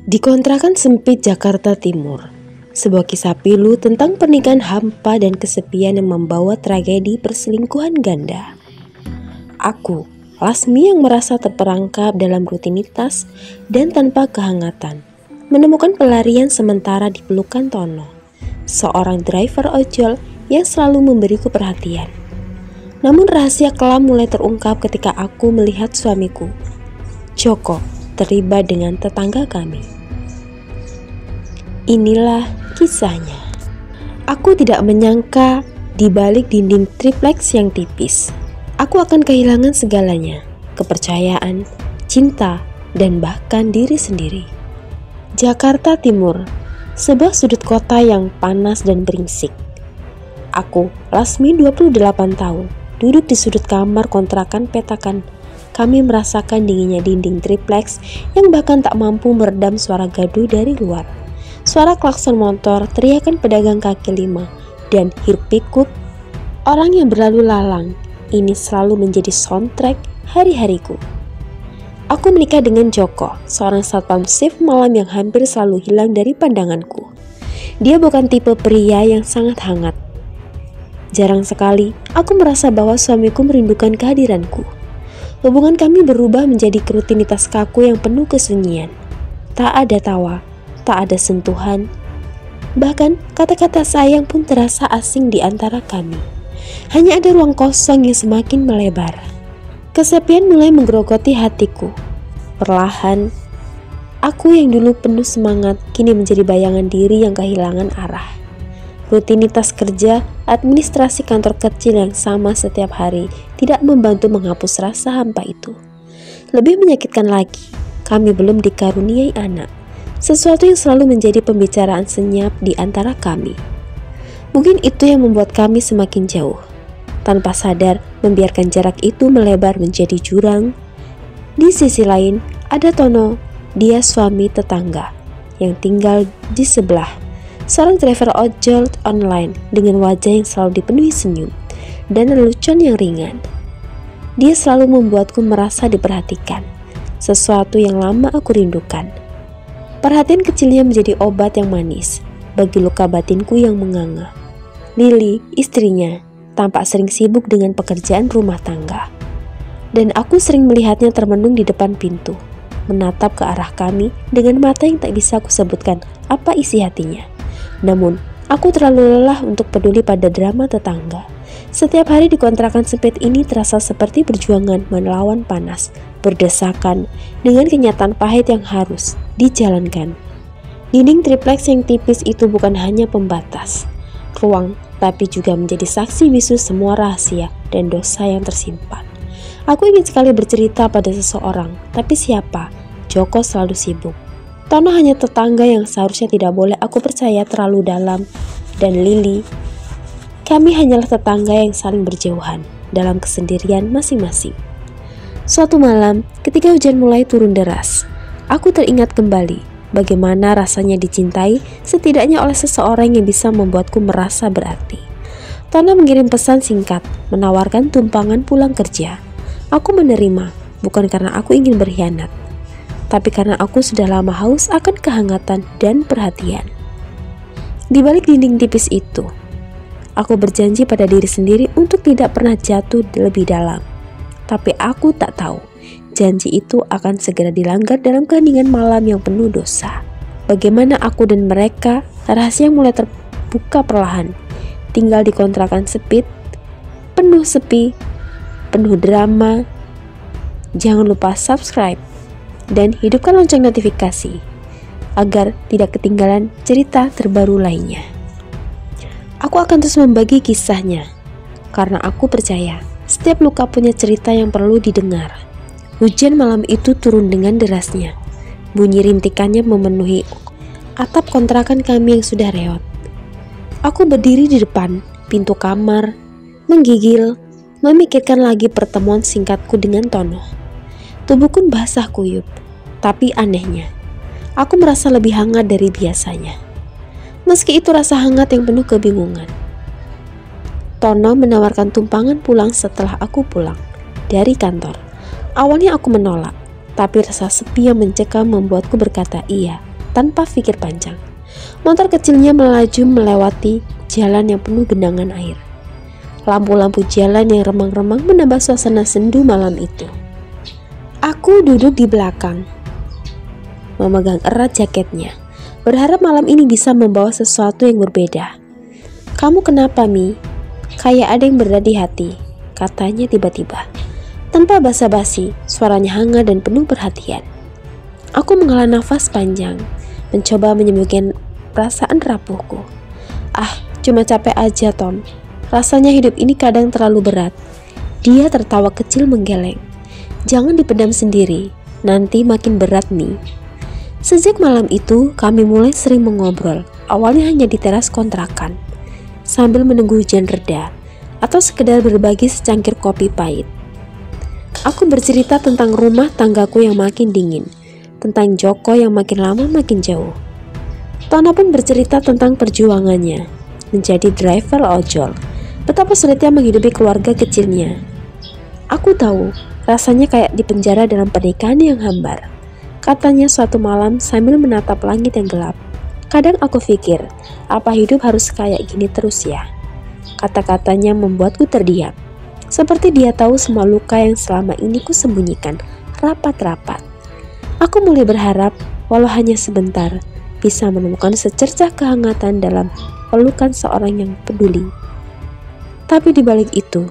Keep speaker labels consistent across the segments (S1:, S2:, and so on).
S1: Di kontrakan sempit Jakarta Timur, sebuah kisah pilu tentang pernikahan hampa dan kesepian yang membawa tragedi perselingkuhan ganda. Aku, Lasmi yang merasa terperangkap dalam rutinitas dan tanpa kehangatan, menemukan pelarian sementara di pelukan Tono, seorang driver ojol yang selalu memberiku perhatian. Namun rahasia kelam mulai terungkap ketika aku melihat suamiku, Joko, terlibat dengan tetangga kami. Inilah kisahnya. Aku tidak menyangka di balik dinding triplex yang tipis, aku akan kehilangan segalanya, kepercayaan, cinta, dan bahkan diri sendiri. Jakarta Timur, sebuah sudut kota yang panas dan beringsik. Aku, Lasmi 28 tahun, duduk di sudut kamar kontrakan petakan. Kami merasakan dinginnya dinding triplex yang bahkan tak mampu meredam suara gaduh dari luar. Suara klakson motor, teriakan pedagang kaki lima, dan hiruk-pikuk orang yang berlalu lalang. Ini selalu menjadi soundtrack hari-hariku. Aku menikah dengan Joko, seorang satpam shift malam yang hampir selalu hilang dari pandanganku. Dia bukan tipe pria yang sangat hangat. Jarang sekali aku merasa bahwa suamiku merindukan kehadiranku. Hubungan kami berubah menjadi rutinitas kaku yang penuh kesunyian. Tak ada tawa, tak ada sentuhan. Bahkan kata-kata sayang pun terasa asing di antara kami. Hanya ada ruang kosong yang semakin melebar. Kesepian mulai menggerogoti hatiku. Perlahan, aku yang dulu penuh semangat kini menjadi bayangan diri yang kehilangan arah. Rutinitas kerja, administrasi kantor kecil yang sama setiap hari tidak membantu menghapus rasa hampa itu. Lebih menyakitkan lagi, kami belum dikaruniai anak. Sesuatu yang selalu menjadi pembicaraan senyap di antara kami. Mungkin itu yang membuat kami semakin jauh. Tanpa sadar, membiarkan jarak itu melebar menjadi jurang. Di sisi lain, ada Tono, dia suami tetangga, yang tinggal di sebelah. Seorang driver ojol online dengan wajah yang selalu dipenuhi senyum dan lelucon yang ringan. Dia selalu membuatku merasa diperhatikan, sesuatu yang lama aku rindukan. Perhatian kecilnya menjadi obat yang manis bagi luka batinku yang menganga. Lili, istrinya, tampak sering sibuk dengan pekerjaan rumah tangga. Dan aku sering melihatnya termenung di depan pintu, menatap ke arah kami dengan mata yang tak bisa aku sebutkan apa isi hatinya. Namun, aku terlalu lelah untuk peduli pada drama tetangga. Setiap hari di kontrakan sempit ini terasa seperti perjuangan melawan panas, berdesakan dengan kenyataan pahit yang harus dijalankan. Dinding triplex yang tipis itu bukan hanya pembatas ruang, tapi juga menjadi saksi bisu semua rahasia dan dosa yang tersimpan. Aku ingin sekali bercerita pada seseorang, tapi siapa? Joko selalu sibuk. Tono hanya tetangga yang seharusnya tidak boleh aku percaya terlalu dalam. Dan Lili, kami hanyalah tetangga yang saling berjauhan dalam kesendirian masing-masing. Suatu malam, ketika hujan mulai turun deras, aku teringat kembali bagaimana rasanya dicintai setidaknya oleh seseorang yang bisa membuatku merasa berarti. Tono mengirim pesan singkat, menawarkan tumpangan pulang kerja. Aku menerima, bukan karena aku ingin berkhianat, tapi karena aku sudah lama haus akan kehangatan dan perhatian. Di balik dinding tipis itu, aku berjanji pada diri sendiri untuk tidak pernah jatuh lebih dalam. Tapi aku tak tahu, janji itu akan segera dilanggar dalam keheningan malam yang penuh dosa. Bagaimana aku dan mereka, rahasia mulai terbuka perlahan. Tinggal di kontrakan sempit, penuh sepi, penuh drama. Jangan lupa subscribe dan hidupkan lonceng notifikasi agar tidak ketinggalan cerita terbaru lainnya. Aku akan terus membagi kisahnya karena aku percaya setiap luka punya cerita yang perlu didengar. Hujan malam itu turun dengan derasnya. Bunyi rintikannya memenuhi atap kontrakan kami yang sudah reot. Aku berdiri di depan pintu kamar, menggigil, memikirkan lagi pertemuan singkatku dengan Tono. Tubuhku basah kuyup. Tapi anehnya, aku merasa lebih hangat dari biasanya. Meski itu rasa hangat yang penuh kebingungan. Tono menawarkan tumpangan pulang setelah aku pulang dari kantor. Awalnya aku menolak, tapi rasa sepi yang mencekam membuatku berkata iya. tanpa pikir panjang. Motor kecilnya melaju melewati jalan yang penuh genangan air. Lampu-lampu jalan yang remang-remang menambah suasana sendu malam itu. Aku duduk di belakang, memegang erat jaketnya, berharap malam ini bisa membawa sesuatu yang berbeda. "Kamu kenapa, Mi? Kayak ada yang berat di hati," katanya tiba-tiba. Tanpa basa-basi, suaranya hangat dan penuh perhatian. Aku menghela nafas panjang, mencoba menyembuhkan perasaan rapuhku. Cuma capek aja, Tom. Rasanya hidup ini kadang terlalu berat." Dia tertawa kecil menggeleng. "Jangan dipendam sendiri, nanti makin berat, Mi." Sejak malam itu, kami mulai sering mengobrol, awalnya hanya di teras kontrakan, sambil menunggu hujan reda, atau sekedar berbagi secangkir kopi pahit. Aku bercerita tentang rumah tanggaku yang makin dingin, tentang Joko yang makin lama makin jauh. Tono pun bercerita tentang perjuangannya menjadi driver ojol, betapa sulitnya menghidupi keluarga kecilnya. Aku tahu, rasanya kayak di penjara dalam pernikahan yang hambar, katanya suatu malam sambil menatap langit yang gelap. "Kadang aku pikir, apa hidup harus kayak gini terus ya?" Kata-katanya membuatku terdiam, seperti dia tahu semua luka yang selama ini ku sembunyikan rapat-rapat. Aku mulai berharap, walau hanya sebentar, bisa menemukan secercah kehangatan dalam pelukan seorang yang peduli. Tapi di balik itu,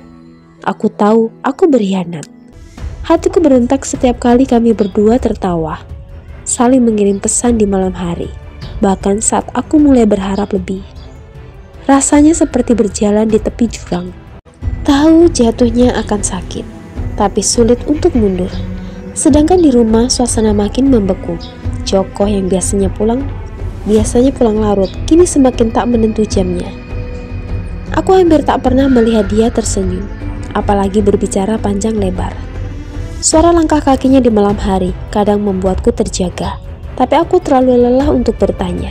S1: aku tahu aku berkhianat. Hatiku berontak setiap kali kami berdua tertawa, saling mengirim pesan di malam hari, bahkan saat aku mulai berharap lebih. Rasanya seperti berjalan di tepi jurang. Tahu jatuhnya akan sakit, tapi sulit untuk mundur. Sedangkan di rumah suasana makin membeku. Joko yang biasanya pulang larut, kini semakin tak menentu jamnya. Aku hampir tak pernah melihat dia tersenyum, apalagi berbicara panjang lebar. Suara langkah kakinya di malam hari kadang membuatku terjaga, tapi aku terlalu lelah untuk bertanya.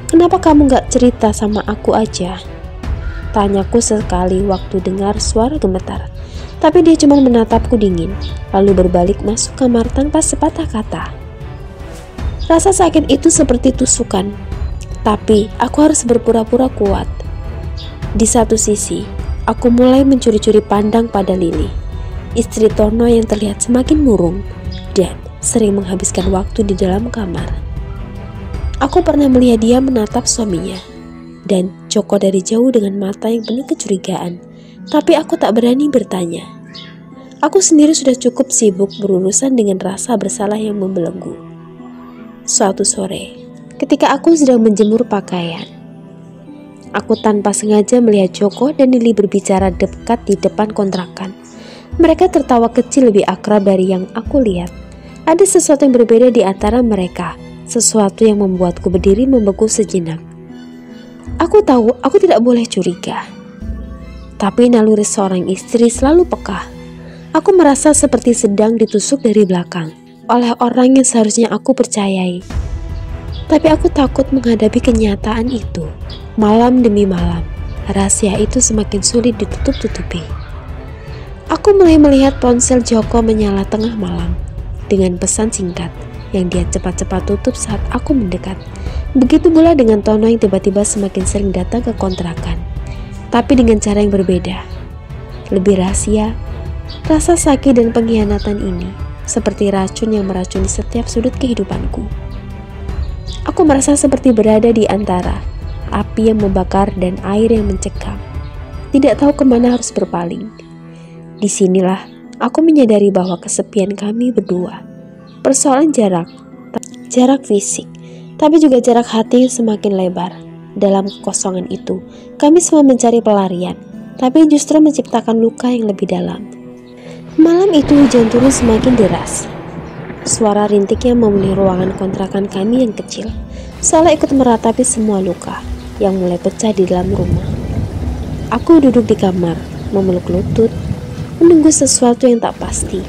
S1: "Kenapa kamu gak cerita sama aku aja?" tanyaku sekali waktu dengar suara gemetar. Tapi dia cuma menatapku dingin, lalu berbalik masuk kamar tanpa sepatah kata. Rasa sakit itu seperti tusukan, tapi aku harus berpura-pura kuat. Di satu sisi, aku mulai mencuri-curi pandang pada Lili, istri Tono yang terlihat semakin murung dan sering menghabiskan waktu di dalam kamar. Aku pernah melihat dia menatap suaminya dan Joko dari jauh dengan mata yang penuh kecurigaan, tapi aku tak berani bertanya. Aku sendiri sudah cukup sibuk berurusan dengan rasa bersalah yang membelenggu. Suatu sore, ketika aku sedang menjemur pakaian, aku tanpa sengaja melihat Joko dan Lili berbicara dekat di depan kontrakan. Mereka tertawa kecil lebih akrab dari yang aku lihat. Ada sesuatu yang berbeda di antara mereka, sesuatu yang membuatku berdiri membeku sejenak. Aku tahu aku tidak boleh curiga, tapi naluri seorang istri selalu peka. Aku merasa seperti sedang ditusuk dari belakang oleh orang yang seharusnya aku percayai. Tapi aku takut menghadapi kenyataan itu. Malam demi malam, rahasia itu semakin sulit ditutup-tutupi. Aku mulai melihat ponsel Joko menyala tengah malam dengan pesan singkat yang dia cepat-cepat tutup saat aku mendekat. Begitu pula dengan Tono yang tiba-tiba semakin sering datang ke kontrakan, tapi dengan cara yang berbeda, lebih rahasia. Rasa sakit dan pengkhianatan ini seperti racun yang meracuni setiap sudut kehidupanku. Aku merasa seperti berada di antara api yang membakar dan air yang mencekam. Tidak tahu kemana harus berpaling. Disinilah aku menyadari bahwa kesepian kami berdua persoalan jarak fisik, tapi juga jarak hati yang semakin lebar. Dalam kekosongan itu, kami semua mencari pelarian, tapi justru menciptakan luka yang lebih dalam. Malam itu hujan turun semakin deras. Suara rintiknya memenuhi ruangan kontrakan kami yang kecil, seolah ikut meratapi semua luka yang mulai pecah di dalam rumah. Aku duduk di kamar, memeluk lutut, menunggu sesuatu yang tak pasti.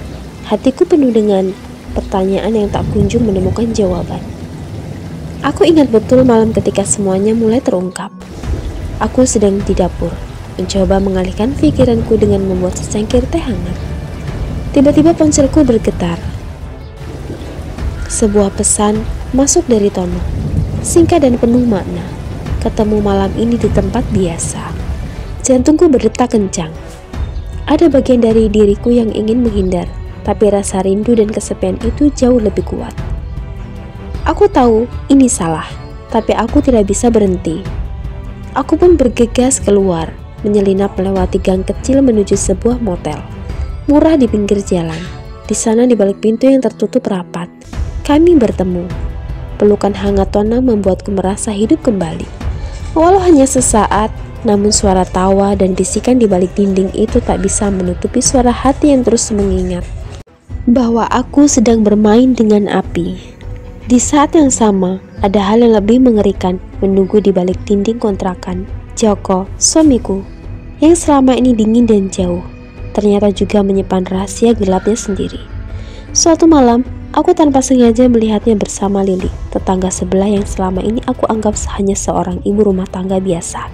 S1: Hatiku penuh dengan pertanyaan yang tak kunjung menemukan jawaban. Aku ingat betul malam ketika semuanya mulai terungkap. Aku sedang di dapur, mencoba mengalihkan pikiranku dengan membuat secangkir teh hangat. Tiba-tiba ponselku bergetar. Sebuah pesan masuk dari Tono. Singkat dan penuh makna. Ketemu malam ini di tempat biasa. Jantungku berdetak kencang. Ada bagian dari diriku yang ingin menghindar, tapi rasa rindu dan kesepian itu jauh lebih kuat. Aku tahu ini salah, tapi aku tidak bisa berhenti. Aku pun bergegas keluar, menyelinap melewati gang kecil menuju sebuah motel murah di pinggir jalan. Di sana, di balik pintu yang tertutup rapat, kami bertemu. Pelukan hangat Tona membuatku merasa hidup kembali. Walau hanya sesaat, namun suara tawa dan bisikan di balik dinding itu tak bisa menutupi suara hati yang terus mengingat bahwa aku sedang bermain dengan api. Di saat yang sama, ada hal yang lebih mengerikan menunggu di balik dinding kontrakan. Joko, suamiku, yang selama ini dingin dan jauh, ternyata juga menyimpan rahasia gelapnya sendiri. Suatu malam, aku tanpa sengaja melihatnya bersama Lili, tetangga sebelah yang selama ini aku anggap hanya seorang ibu rumah tangga biasa.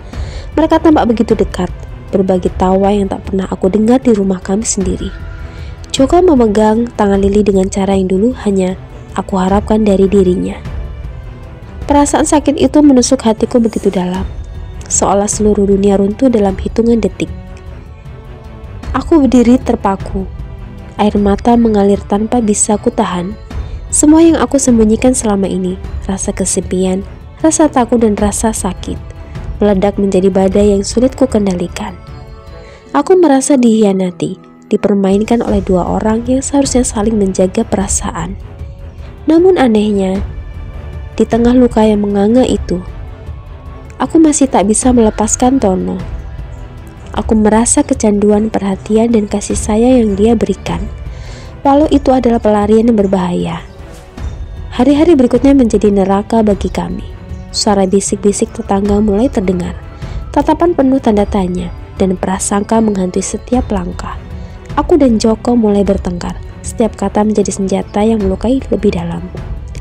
S1: Mereka tampak begitu dekat, berbagi tawa yang tak pernah aku dengar di rumah kami sendiri. Joko memegang tangan Lili dengan cara yang dulu hanya aku harapkan dari dirinya. Perasaan sakit itu menusuk hatiku begitu dalam, seolah seluruh dunia runtuh dalam hitungan detik. Aku berdiri terpaku, air mata mengalir tanpa bisa ku tahan. Semua yang aku sembunyikan selama ini, rasa kesepian, rasa takut dan rasa sakit, meledak menjadi badai yang sulit ku kendalikan. Aku merasa dihianati, dipermainkan oleh dua orang yang seharusnya saling menjaga perasaan. Namun anehnya, di tengah luka yang menganga itu, aku masih tak bisa melepaskan Tono. Aku merasa kecanduan perhatian dan kasih sayang yang dia berikan, walau itu adalah pelarian yang berbahaya. Hari-hari berikutnya menjadi neraka bagi kami. Suara bisik-bisik tetangga mulai terdengar. Tatapan penuh tanda tanya dan prasangka menghantui setiap langkah. Aku dan Joko mulai bertengkar. Setiap kata menjadi senjata yang melukai lebih dalam.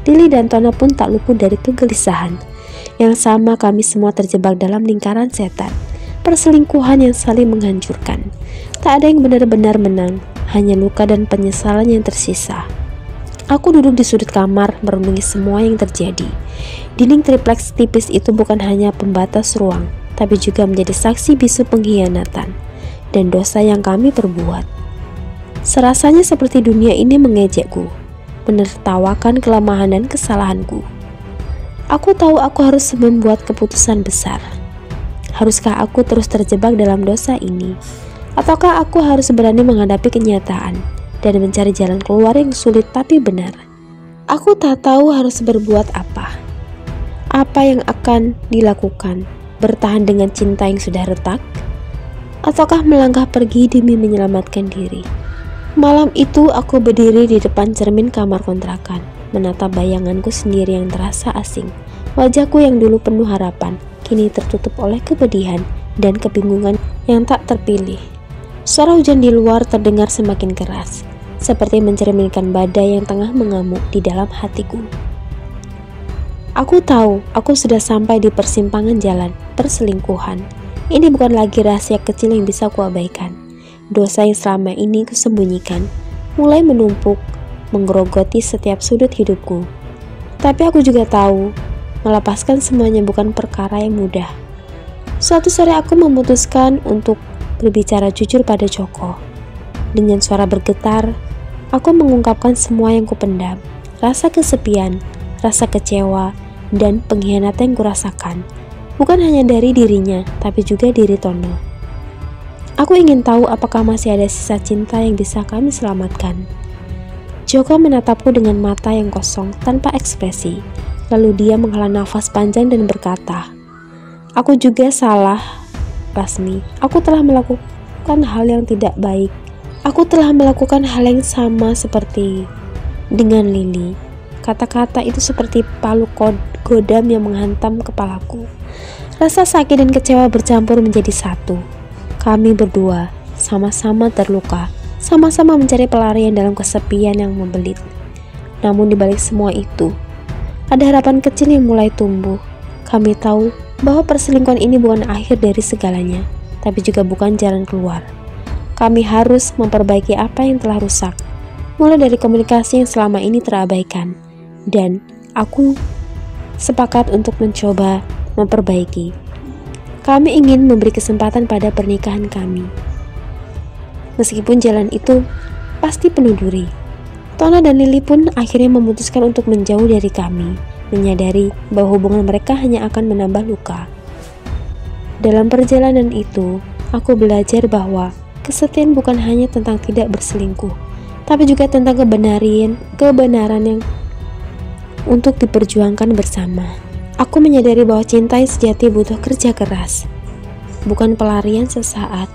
S1: Lili dan Tono pun tak luput dari kegelisahan. Yang sama, kami semua terjebak dalam lingkaran setan. Perselingkuhan yang saling menghancurkan. Tak ada yang benar-benar menang, hanya luka dan penyesalan yang tersisa. Aku duduk di sudut kamar merenungi semua yang terjadi. Dinding tripleks tipis itu bukan hanya pembatas ruang, tapi juga menjadi saksi bisu pengkhianatan dan dosa yang kami perbuat. Serasanya seperti dunia ini mengejekku, menertawakan kelemahan dan kesalahanku. Aku tahu aku harus membuat keputusan besar. Haruskah aku terus terjebak dalam dosa ini? Ataukah aku harus berani menghadapi kenyataan dan mencari jalan keluar yang sulit tapi benar? Aku tak tahu harus berbuat apa. Apa yang akan dilakukan? Bertahan dengan cinta yang sudah retak? Ataukah melangkah pergi demi menyelamatkan diri? Malam itu aku berdiri di depan cermin kamar kontrakan, menatap bayanganku sendiri yang terasa asing. Wajahku yang dulu penuh harapan, kini tertutup oleh kepedihan dan kebingungan yang tak terpilih. Suara hujan di luar terdengar semakin keras, seperti mencerminkan badai yang tengah mengamuk di dalam hatiku. Aku tahu aku sudah sampai di persimpangan jalan perselingkuhan. Ini bukan lagi rahasia kecil yang bisa kuabaikan. Dosa yang selama ini kusembunyikan mulai menumpuk, menggerogoti setiap sudut hidupku. Tapi aku juga tahu melepaskan semuanya bukan perkara yang mudah. Suatu sore aku memutuskan untuk berbicara jujur pada Joko. Dengan suara bergetar, aku mengungkapkan semua yang kupendam. Rasa kesepian, rasa kecewa, dan pengkhianatan yang kurasakan. Bukan hanya dari dirinya, tapi juga diri Tono. Aku ingin tahu apakah masih ada sisa cinta yang bisa kami selamatkan. Joko menatapku dengan mata yang kosong tanpa ekspresi. Lalu dia menghela nafas panjang dan berkata, "Aku juga salah, Lasmi. Aku telah melakukan hal yang tidak baik. Aku telah melakukan hal yang sama seperti dengan Lili." Kata-kata itu seperti palu godam yang menghantam kepalaku. Rasa sakit dan kecewa bercampur menjadi satu. Kami berdua sama-sama terluka, sama-sama mencari pelarian dalam kesepian yang membelit. Namun di balik semua itu, ada harapan kecil yang mulai tumbuh. Kami tahu bahwa perselingkuhan ini bukan akhir dari segalanya, tapi juga bukan jalan keluar. Kami harus memperbaiki apa yang telah rusak, mulai dari komunikasi yang selama ini terabaikan. Dan Aku sepakat untuk mencoba memperbaiki. Kami ingin memberi kesempatan pada pernikahan kami. Meskipun jalan itu pasti penuh duri. Tona dan Lily pun akhirnya memutuskan untuk menjauh dari kami, menyadari bahwa hubungan mereka hanya akan menambah luka. Dalam perjalanan itu, aku belajar bahwa kesetiaan bukan hanya tentang tidak berselingkuh, tapi juga tentang kebenaran yang untuk diperjuangkan bersama. Aku menyadari bahwa cinta yang sejati butuh kerja keras, bukan pelarian sesaat.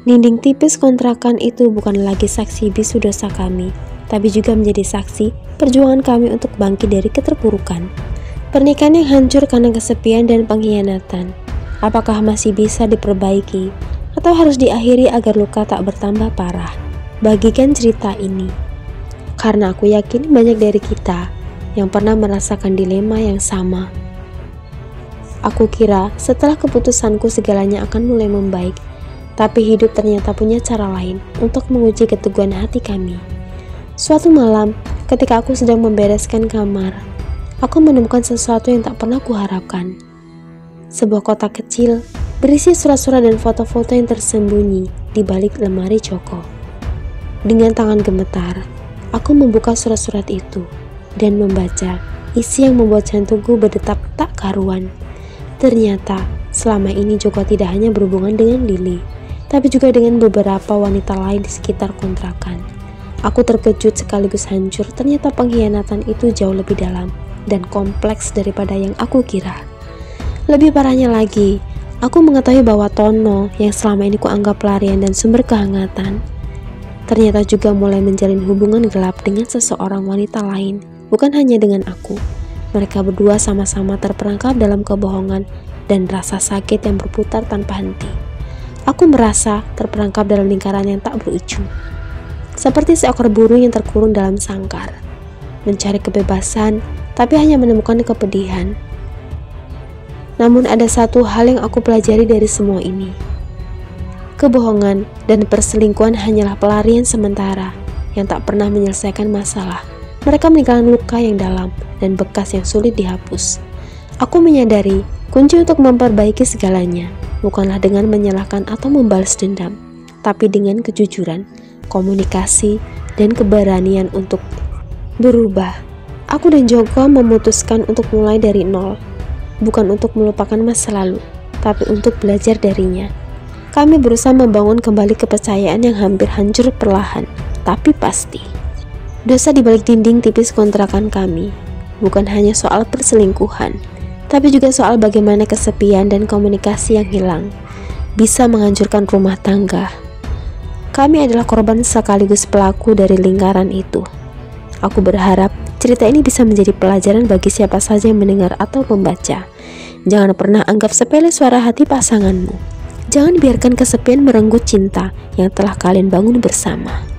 S1: Dinding tipis kontrakan itu bukan lagi saksi bisu dosa kami, tapi juga menjadi saksi perjuangan kami untuk bangkit dari keterpurukan. Pernikahan yang hancur karena kesepian dan pengkhianatan, apakah masih bisa diperbaiki atau harus diakhiri agar luka tak bertambah parah? Bagikan cerita ini, karena aku yakin banyak dari kita yang pernah merasakan dilema yang sama. Aku kira setelah keputusanku segalanya akan mulai membaik, tapi hidup ternyata punya cara lain untuk menguji keteguhan hati kami. Suatu malam, ketika aku sedang membereskan kamar, aku menemukan sesuatu yang tak pernah kuharapkan. Sebuah kotak kecil berisi surat-surat dan foto-foto yang tersembunyi di balik lemari Joko. Dengan tangan gemetar, aku membuka surat-surat itu dan membaca isi yang membuat jantungku berdetak tak karuan. Ternyata selama ini Joko tidak hanya berhubungan dengan Lily, tapi juga dengan beberapa wanita lain di sekitar kontrakan. Aku terkejut sekaligus hancur. Ternyata pengkhianatan itu jauh lebih dalam dan kompleks daripada yang aku kira. Lebih parahnya lagi, aku mengetahui bahwa Tono yang selama ini kuanggap pelarian dan sumber kehangatan, ternyata juga mulai menjalin hubungan gelap dengan seseorang wanita lain. Bukan hanya dengan aku, mereka berdua sama-sama terperangkap dalam kebohongan dan rasa sakit yang berputar tanpa henti. Aku merasa terperangkap dalam lingkaran yang tak berujung, seperti seekor burung yang terkurung dalam sangkar, mencari kebebasan tapi hanya menemukan kepedihan. Namun ada satu hal yang aku pelajari dari semua ini. Kebohongan dan perselingkuhan hanyalah pelarian sementara yang tak pernah menyelesaikan masalah. Mereka meninggalkan luka yang dalam dan bekas yang sulit dihapus. Aku menyadari kunci untuk memperbaiki segalanya bukanlah dengan menyalahkan atau membalas dendam, tapi dengan kejujuran, komunikasi, dan keberanian untuk berubah. Aku dan Joko memutuskan untuk mulai dari nol, bukan untuk melupakan masa lalu, tapi untuk belajar darinya. Kami berusaha membangun kembali kepercayaan yang hampir hancur perlahan, tapi pasti. Dosa di balik dinding tipis kontrakan kami bukan hanya soal perselingkuhan, tapi juga soal bagaimana kesepian dan komunikasi yang hilang bisa menghancurkan rumah tangga. Kami adalah korban sekaligus pelaku dari lingkaran itu. Aku berharap cerita ini bisa menjadi pelajaran bagi siapa saja yang mendengar atau membaca. Jangan pernah anggap sepele suara hati pasanganmu. Jangan biarkan kesepian merenggut cinta yang telah kalian bangun bersama.